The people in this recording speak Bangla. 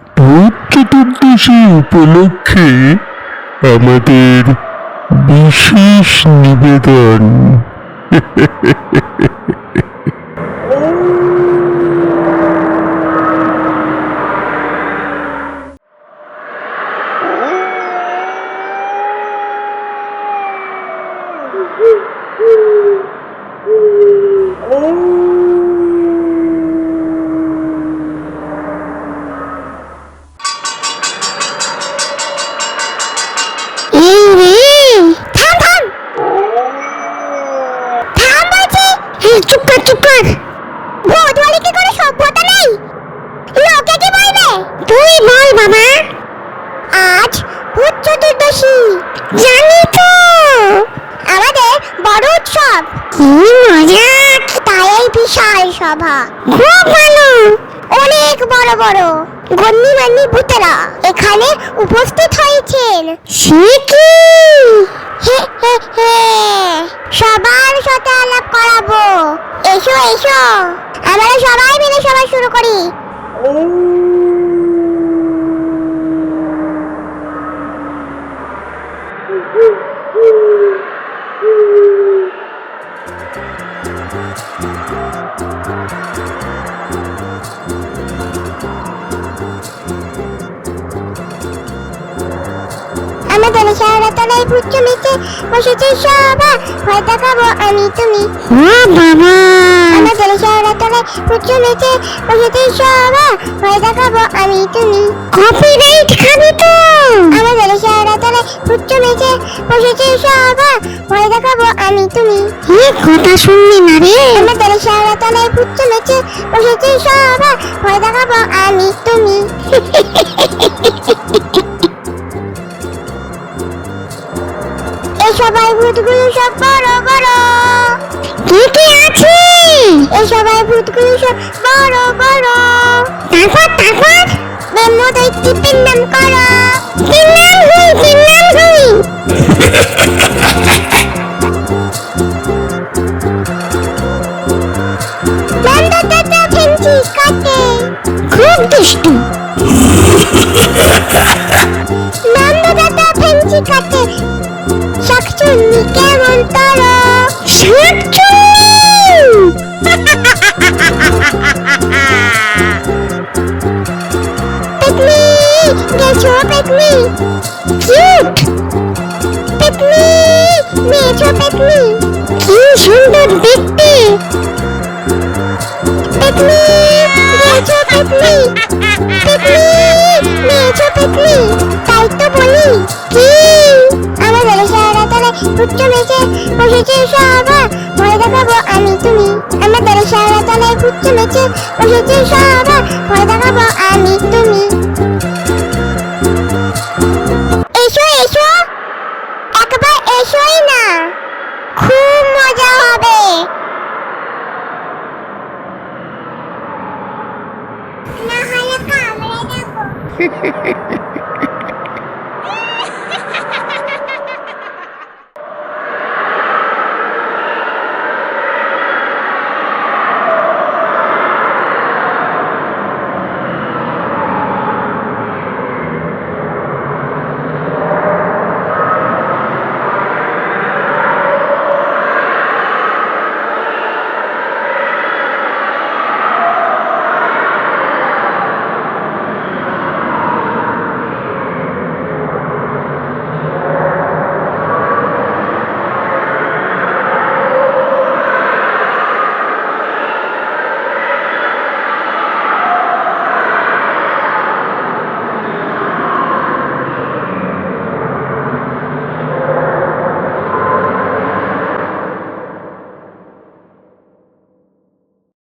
ভূত চতুর্দশী উপলক্ষে আমাদের বিশেষ নিবেদন। আজ ভূত চতুর্দশী, জানি তো আমাদের বড় উৎসব। কি মজা! তাই এই বিশাল সভা, খুব ভালো। অনেক বড় বড় গণ্যমান্য ভূতেরা এখানে উপস্থিত হয়েছেন। সে কি? সবার সাথে আলাপ করাবো। এসো এসো, আমরা সবাই মিলে সভা শুরু করি। আমাদের শহরতলায় ভূত জমেছে, বসেছে সভা, ভয় দেখাবো আমি তুমি। বাবা! আমাদের শহরতলায় ভূত জমেছে, বসেছে সভা, ভয় দেখাবো আমি তুমি। কপিরাইট খাবি তো। আমাদের শহরতলায় ভূত জমেছে, বসেছে সভা, ভয় দেখাবো আমি তুমি। কথা শুনলি না রে? আমাদের শহরতলায় ভূত জমেছে, বসেছে সভা, ভয় দেখাবো আমি তুমি। এই সবাই ভূতগুলো সব বড় বড়। কে কে আছে? এই সবাই ভূতগুলো সব বড় বড়। তারপর বেমোদয় টিপের নাম করো। তিন নাম হুই। নন্দ দাদা ফেঞ্চি কাটে, খুব দুষ্টু। নন্দ দাদা ফেঞ্চি কাটে, শাকচুন্নি কেমন তারা? পেতনি গেছো, পেতনি কিউট। পেতনি মেয়েছো, পেতনি কি সুন্দর দেখতে। পেতনি গেছো, পেতনি মেয়েছো, পেতনি তাই তো বলি। কি আমাদের শহরতলায় ভূত জমেছে, বসেছে সভা, ভয় দেখাবো আমি তুমি। আমাদের শহরতলায় ভূত জমেছে, বসেছে সভা, ভয় দেখাবো আমি তুমি। এসো এসো, একবার এসোই না, খুব মজা হবে। না হলে কামড়ে দেবো।